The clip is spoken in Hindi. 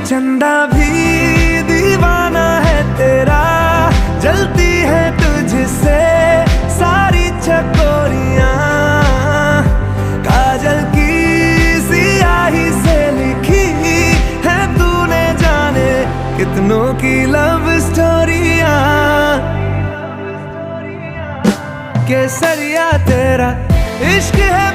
चंदा भी दीवाना है तेरा, जलती है तुझसे सारी चकोरियां। काजल की सियाही से लिखी है तूने जाने कितनों की लव स्टोरियां। केसरिया तेरा इश्क है